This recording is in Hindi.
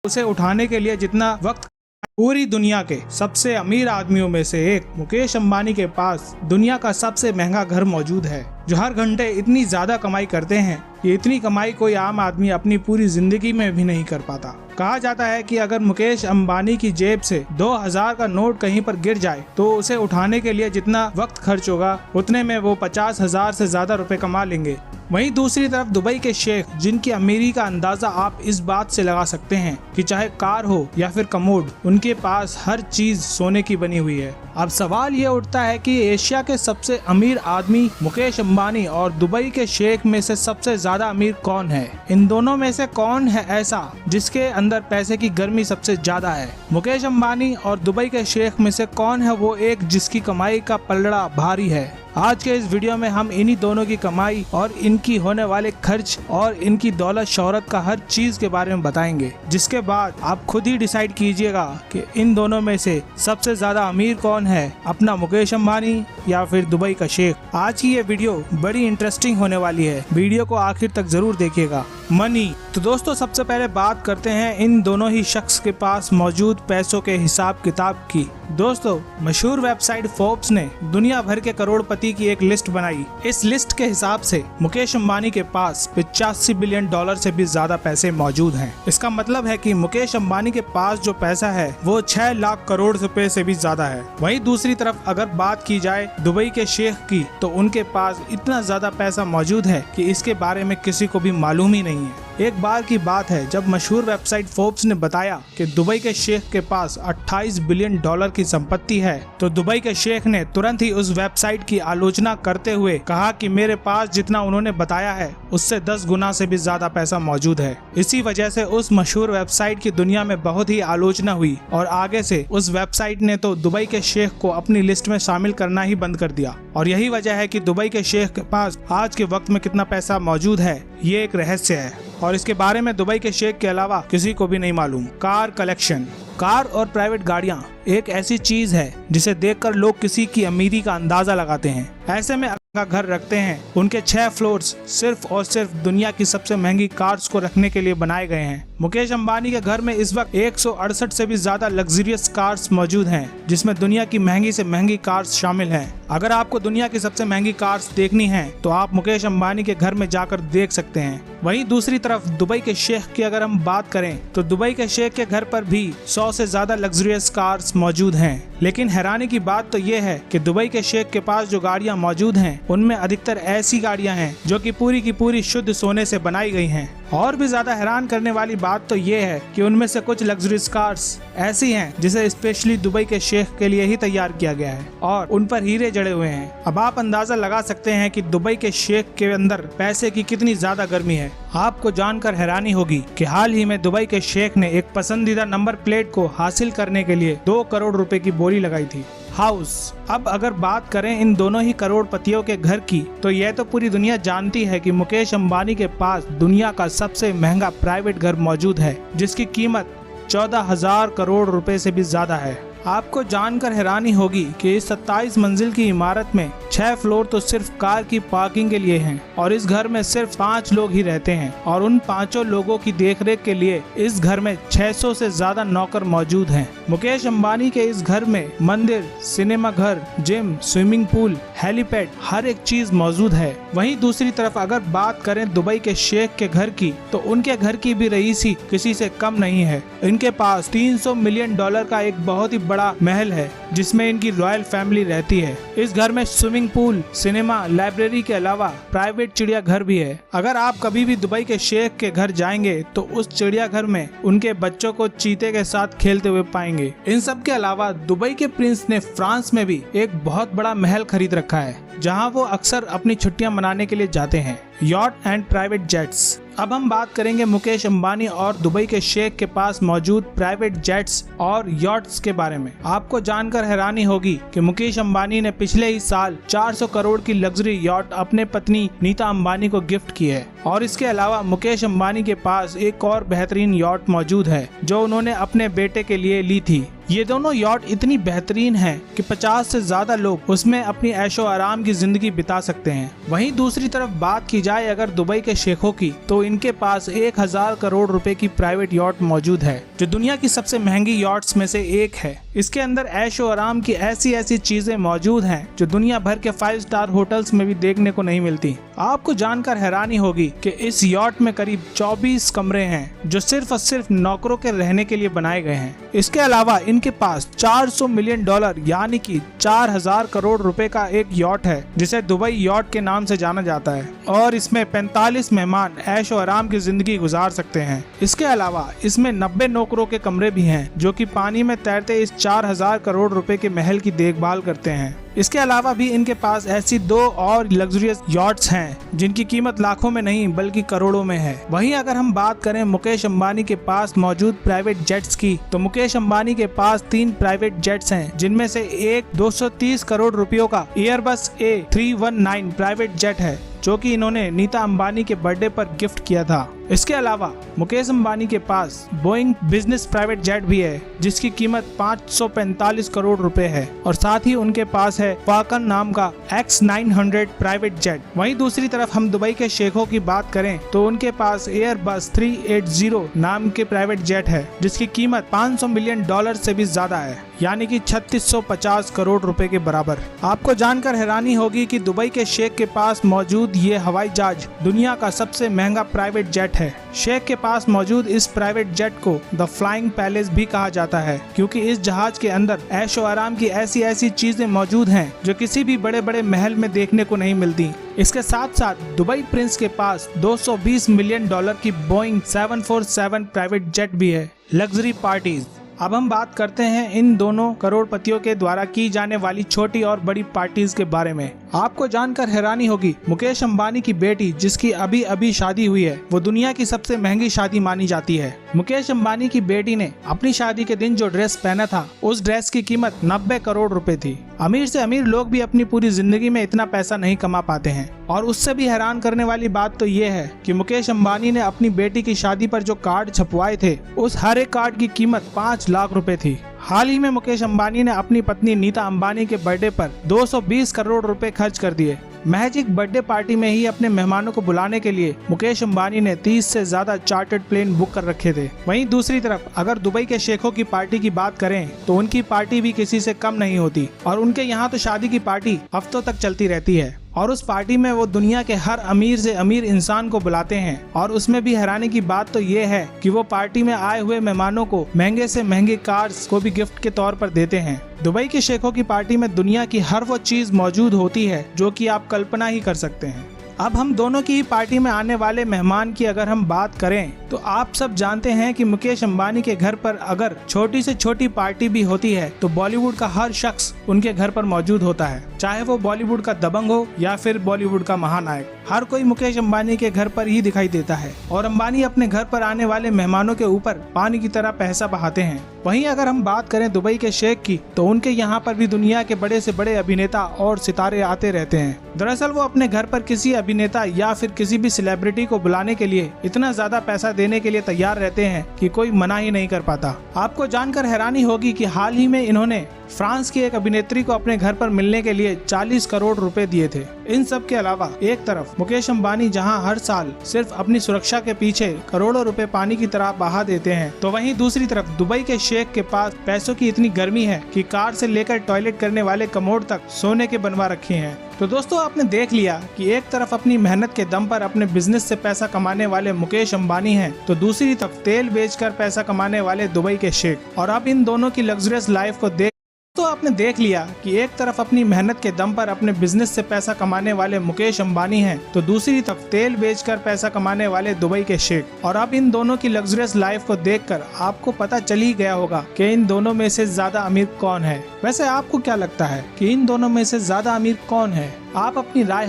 उसे उठाने के लिए जितना वक्त। पूरी दुनिया के सबसे अमीर आदमियों में से एक मुकेश अंबानी के पास दुनिया का सबसे महंगा घर मौजूद है, जो हर घंटे इतनी ज्यादा कमाई करते हैं कि इतनी कमाई कोई आम आदमी अपनी पूरी जिंदगी में भी नहीं कर पाता। कहा जाता है कि अगर मुकेश अंबानी की जेब से 2000 का नोट कहीं पर गिर जाए तो उसे उठाने के लिए जितना वक्त खर्च होगा उतने में वो 50,000 से ज्यादा रुपए कमा लेंगे। वहीं दूसरी तरफ दुबई के शेख, जिनकी अमीरी का अंदाजा आप इस बात से लगा सकते हैं कि चाहे कार हो या फिर कमोड, उनके पास हर चीज सोने की बनी हुई है। अब सवाल ये उठता है कि एशिया के सबसे अमीर आदमी मुकेश अंबानी और दुबई के शेख में से सबसे ज्यादा अमीर कौन है? इन दोनों में से कौन है ऐसा जिसके अंदर पैसे की गर्मी सबसे ज्यादा है? मुकेश अंबानी और दुबई के शेख में से कौन है वो एक जिसकी कमाई का पलड़ा भारी है? आज के इस वीडियो में हम इन्हीं दोनों की कमाई और इनकी होने वाले खर्च और इनकी दौलत शोहरत का हर चीज के बारे में बताएंगे, जिसके बाद आप खुद ही डिसाइड कीजिएगा कि इन दोनों में से सबसे ज्यादा अमीर कौन है, अपना मुकेश अंबानी या फिर दुबई का शेख। आज की ये वीडियो बड़ी इंटरेस्टिंग होने वाली है, वीडियो को आखिर तक जरूर देखिएगा। मनी। तो दोस्तों सबसे पहले बात करते हैं इन दोनों ही शख्स के पास मौजूद पैसों के हिसाब किताब की। दोस्तों मशहूर वेबसाइट फोर्ब्स ने दुनिया भर के करोड़पति की एक लिस्ट बनाई। इस लिस्ट के हिसाब से मुकेश अंबानी के पास 85 बिलियन डॉलर से भी ज्यादा पैसे मौजूद हैं। इसका मतलब है कि मुकेश अंबानी के पास जो पैसा है वो 6 लाख करोड़ रुपए से भी ज्यादा है। वहीं दूसरी तरफ अगर बात की जाए दुबई के शेख की, तो उनके पास इतना ज्यादा पैसा मौजूद है कि इसके बारे में किसी को भी मालूम ही नहीं है। एक बार की बात है जब मशहूर वेबसाइट फोर्ब्स ने बताया कि दुबई के शेख के पास 28 बिलियन डॉलर की संपत्ति है, तो दुबई के शेख ने तुरंत ही उस वेबसाइट की आलोचना करते हुए कहा कि मेरे पास जितना उन्होंने बताया है उससे 10 गुना से भी ज्यादा पैसा मौजूद है। इसी वजह से उस मशहूर वेबसाइट की दुनिया में बहुत ही आलोचना हुई और आगे से उस वेबसाइट ने तो दुबई के शेख को अपनी लिस्ट में शामिल करना ही बंद कर दिया। और यही वजह है कि दुबई के शेख के पास आज के वक्त में कितना पैसा मौजूद है ये एक रहस्य है और इसके बारे में दुबई के शेख के अलावा किसी को भी नहीं मालूम। Car collection. कार और प्राइवेट गाड़ियां एक ऐसी चीज है जिसे देखकर लोग किसी की अमीरी का अंदाजा लगाते हैं। ऐसे में का घर रखते हैं, उनके 6 फ्लोर्स सिर्फ और सिर्फ दुनिया की सबसे महंगी कार्स को रखने के लिए बनाए गए हैं। मुकेश अंबानी के घर में इस वक्त 168 से भी ज्यादा लग्जरियस कार्स मौजूद हैं, जिसमें दुनिया की महंगी से महंगी कार्स शामिल हैं। अगर आपको दुनिया की सबसे महंगी कार्स देखनी है तो आप मुकेश अंबानी के घर में जाकर देख सकते हैं। वहीं दूसरी तरफ दुबई के शेख की अगर हम बात करें तो दुबई के शेख के घर पर भी 100 से ज्यादा लग्जरियस कार्स मौजूद हैं। लेकिन हैरानी की बात तो ये है कि दुबई के शेख के पास जो गाड़ियां मौजूद हैं उनमें अधिकतर ऐसी गाड़ियां हैं जो कि पूरी की पूरी शुद्ध सोने से बनाई गई हैं। और भी ज्यादा हैरान करने वाली बात तो ये है कि उनमें से कुछ लग्जरियस कार्स ऐसी हैं जिसे स्पेशली दुबई के शेख के लिए ही तैयार किया गया है और उन पर हीरे जड़े हुए हैं। अब आप अंदाजा लगा सकते हैं कि दुबई के शेख के अंदर पैसे की कितनी ज्यादा गर्मी है। आपको जानकर हैरानी होगी कि हाल ही में दुबई के शेख ने एक पसंदीदा नंबर प्लेट को हासिल करने के लिए 2 करोड़ रुपए की बोली लगाई थी। हाउस। अब अगर बात करें इन दोनों ही करोड़पतियों के घर की, तो यह तो पूरी दुनिया जानती है कि मुकेश अंबानी के पास दुनिया का सबसे महंगा प्राइवेट घर मौजूद है, जिसकी कीमत 14,000 करोड़ रुपए से भी ज्यादा है। आपको जानकर हैरानी होगी कि इस 27 मंजिल की इमारत में 6 फ्लोर तो सिर्फ कार की पार्किंग के लिए हैं और इस घर में सिर्फ 5 लोग ही रहते हैं और उन 5 लोगों की देखरेख के लिए इस घर में 600 से ज्यादा नौकर मौजूद हैं। मुकेश अंबानी के इस घर में मंदिर, सिनेमा घर, जिम, स्विमिंग पूल, हेलीपैड, हर एक चीज मौजूद है। वहीं दूसरी तरफ अगर बात करें दुबई के शेख के घर की, तो उनके घर की भी रईसी किसी से कम नहीं है। इनके पास 300 मिलियन डॉलर का एक बहुत ही बड़ा महल है जिसमें इनकी रॉयल फैमिली रहती है। इस घर में स्विमिंग पूल, सिनेमा, लाइब्रेरी के अलावा प्राइवेट चिड़ियाघर भी है। अगर आप कभी भी दुबई के शेख के घर जाएंगे तो उस चिड़ियाघर में उनके बच्चों को चीते के साथ खेलते हुए पाएंगे। इन सब के अलावा दुबई के प्रिंस ने फ्रांस में भी एक बहुत बड़ा महल खरीद रखा है जहां वो अक्सर अपनी छुट्टियां मनाने के लिए जाते हैं। Yacht and private jets. अब हम बात करेंगे मुकेश अंबानी और दुबई के शेख के पास मौजूद प्राइवेट जेट्स और यॉट्स के बारे में। आपको जानकर हैरानी होगी कि मुकेश अंबानी ने पिछले ही साल 400 करोड़ की लग्जरी यॉट अपने पत्नी नीता अंबानी को गिफ्ट की है और इसके अलावा मुकेश अंबानी के पास एक और बेहतरीन यॉट मौजूद है जो उन्होंने अपने बेटे के लिए ली थी। ये दोनों यॉट इतनी बेहतरीन हैं कि 50 से ज्यादा लोग उसमें अपनी ऐशो आराम की जिंदगी बिता सकते हैं। वहीं दूसरी तरफ बात की जाए अगर दुबई के शेखों की, तो इनके पास 1000 करोड़ रुपए की प्राइवेट यॉट मौजूद है जो दुनिया की सबसे महंगी यॉट्स में से एक है। इसके अंदर ऐशो आराम की ऐसी ऐसी चीजें मौजूद हैं जो दुनिया भर के 5 स्टार होटल्स में भी देखने को नहीं मिलती। आपको जानकर हैरानी होगी कि इस यॉट में करीब 24 कमरे हैं जो सिर्फ और सिर्फ नौकरों के रहने के लिए बनाए गए हैं। इसके अलावा इनके पास $400 मिलियन यानी कि 4000 करोड़ रुपए का एक यॉट है जिसे दुबई यॉट के नाम से जाना जाता है और इसमें 45 मेहमान ऐशो आराम की जिंदगी गुजार सकते हैं। इसके अलावा इसमें 90 नौकरों के कमरे भी हैं जो कि पानी में तैरते इस 4000 करोड़ रुपए के महल की देखभाल करते हैं। इसके अलावा भी इनके पास ऐसी 2 और लग्जरियस यॉट्स हैं जिनकी कीमत लाखों में नहीं बल्कि करोड़ों में है। वहीं अगर हम बात करें मुकेश अंबानी के पास मौजूद प्राइवेट जेट्स की, तो मुकेश अंबानी के पास 3 प्राइवेट जेट्स हैं जिनमें से एक 230 करोड़ रुपयों का एयरबस A319 प्राइवेट जेट है जो कि इन्होंने नीता अंबानी के बर्थडे पर गिफ्ट किया था। इसके अलावा मुकेश अंबानी के पास बोइंग बिजनेस प्राइवेट जेट भी है जिसकी कीमत 545 करोड़ रुपए है और साथ ही उनके पास है फाल्कन नाम का X900 प्राइवेट जेट। वहीं दूसरी तरफ हम दुबई के शेखों की बात करें तो उनके पास एयरबस 380 नाम के प्राइवेट जेट है जिसकी कीमत $500 मिलियन से भी ज्यादा है यानी कि 3650 करोड़ रुपए के बराबर। आपको जानकर हैरानी होगी कि दुबई के शेख के पास मौजूद ये हवाई जहाज दुनिया का सबसे महंगा प्राइवेट जेट है। शेख के पास मौजूद इस प्राइवेट जेट को द फ्लाइंग पैलेस भी कहा जाता है क्योंकि इस जहाज के अंदर ऐशो आराम की ऐसी ऐसी चीजें मौजूद हैं जो किसी भी बड़े बड़े महल में देखने को नहीं मिलती। इसके साथ साथ दुबई प्रिंस के पास $220 मिलियन की बोइंग 747 प्राइवेट जेट भी है। Luxury parties. अब हम बात करते हैं इन दोनों करोड़पतियों के द्वारा की जाने वाली छोटी और बड़ी पार्टीज के बारे में। आपको जानकर हैरानी होगी मुकेश अंबानी की बेटी जिसकी अभी अभी शादी हुई है वो दुनिया की सबसे महंगी शादी मानी जाती है। मुकेश अंबानी की बेटी ने अपनी शादी के दिन जो ड्रेस पहना था उस ड्रेस की कीमत 90 करोड़ रुपए थी। अमीर से अमीर लोग भी अपनी पूरी जिंदगी में इतना पैसा नहीं कमा पाते हैं और उससे भी हैरान करने वाली बात तो ये है कि मुकेश अंबानी ने अपनी बेटी की शादी पर जो कार्ड छपवाए थे उस हर एक कार्ड की कीमत 5 लाख रुपए थी। हाल ही में मुकेश अंबानी ने अपनी पत्नी नीता अंबानी के बर्थडे पर 220 करोड़ रुपए खर्च कर दिए। महज एक बर्थडे पार्टी में ही अपने मेहमानों को बुलाने के लिए मुकेश अंबानी ने 30 से ज्यादा चार्टर्ड प्लेन बुक कर रखे थे। वहीं दूसरी तरफ अगर दुबई के शेखों की पार्टी की बात करें तो उनकी पार्टी भी किसी से कम नहीं होती और उनके यहाँ तो शादी की पार्टी हफ्तों तक चलती रहती है और उस पार्टी में वो दुनिया के हर अमीर से अमीर इंसान को बुलाते हैं और उसमें भी हैरानी की बात तो ये है कि वो पार्टी में आए हुए मेहमानों को महंगे से महंगे कार्स को भी गिफ्ट के तौर पर देते हैं। दुबई के शेखों की पार्टी में दुनिया की हर वो चीज मौजूद होती है जो कि आप कल्पना ही कर सकते हैं। अब हम दोनों की पार्टी में आने वाले मेहमान की अगर हम बात करें तो आप सब जानते हैं कि मुकेश अंबानी के घर पर अगर छोटी से छोटी पार्टी भी होती है तो बॉलीवुड का हर शख्स उनके घर पर मौजूद होता है, चाहे वो बॉलीवुड का दबंग हो या फिर बॉलीवुड का महानायक। हर कोई मुकेश अंबानी के घर पर ही दिखाई देता है और अंबानी अपने घर पर आने वाले मेहमानों के ऊपर पानी की तरह पैसा बहाते हैं। वहीं अगर हम बात करें दुबई के शेख की तो उनके यहाँ पर भी दुनिया के बड़े से बड़े अभिनेता और सितारे आते रहते हैं। दरअसल वो अपने घर पर किसी अभिनेता या फिर किसी भी सेलिब्रिटी को बुलाने के लिए इतना ज्यादा पैसा देने के लिए तैयार रहते हैं कि कोई मना ही नहीं कर पाता। आपको जानकर हैरानी होगी कि हाल ही में इन्होंने फ्रांस की एक अभिनेत्री को अपने घर पर मिलने के लिए 40 करोड़ रुपए दिए थे। इन सब के अलावा एक तरफ मुकेश अंबानी जहां हर साल सिर्फ अपनी सुरक्षा के पीछे करोड़ों रुपए पानी की तरह बहा देते हैं, तो वहीं दूसरी तरफ दुबई के शेख के पास पैसों की इतनी गर्मी है कि कार से लेकर टॉयलेट करने वाले कमोड तक सोने के बनवा रखे हैं। तो दोस्तों आपने देख लिया कि एक तरफ अपनी मेहनत के दम पर अपने बिजनेस से पैसा कमाने वाले मुकेश अंबानी हैं, तो दूसरी तरफ तेल बेचकर पैसा कमाने वाले दुबई के शेख। और अब इन दोनों की लग्जरियस लाइफ को देख तो आपने देख लिया कि एक तरफ अपनी मेहनत के दम पर अपने बिजनेस से पैसा कमाने वाले मुकेश अंबानी हैं, तो दूसरी तरफ तेल बेचकर पैसा कमाने वाले दुबई के शेख। और अब इन दोनों की लग्जरियस लाइफ को देखकर आपको पता चल ही गया होगा कि इन दोनों में से ज्यादा अमीर कौन है। वैसे आपको क्या लगता है कि इन दोनों में से ज्यादा अमीर कौन है? आप अपनी राय